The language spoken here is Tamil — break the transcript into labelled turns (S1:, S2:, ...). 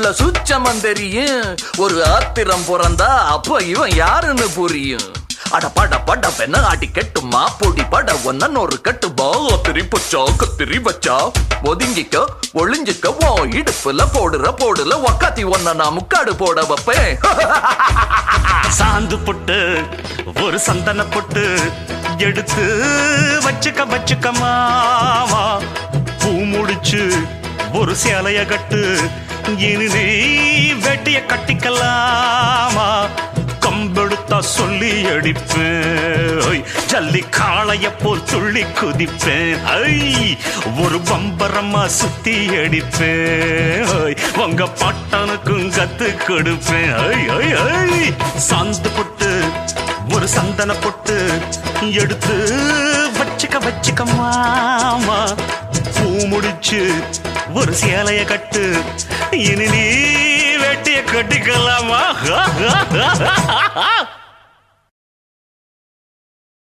S1: ஊருக்குள்ள சுச்சமம் தெரியும். ஒரு ஆத்திரம் பிறந்தா அப்ப இவன் யாருன்னு புரியும். அட பட பட பெண்ண ஆட்டி கெட்டுமா பொடி பட ஒன்னு ஒரு கட்டுமா. ஒத்திரி பச்சா கத்திரி வச்சா ஒதுங்கிக்க ஒளிஞ்சிக்க ஓ இடுப்புல போடுல ஒக்காத்தி ஒன்ன நான் முக்காடு போட வைப்பேன்.
S2: சாந்து பொட்டு ஒரு சந்தன பொட்டு எடுத்து வச்சுக்க மாமா. பூ முடிச்சு ஒரு சேலைய கட்டு இனி நீ வெட்டிய கட்டிக்கலாமா. கம்பெடுத்தா சொல்லி அடிப்பேன் ஜல்லி காளைய போல் துள்ளி குதிப்பேன். ஒரு பம்பரமா சுத்தி அடிப்பேன் உங்க பாட்டனுக்கும் கத்து கொடுப்பேன். சாந்து பொட்டு ஒரு சந்தன பொட்டு எடுத்து வச்சுக்க மாமா. பூ முடிச்சு ஒரு சேலைய கட்டு இனி நீ வெட்டிய கட்டிக்கலாமா.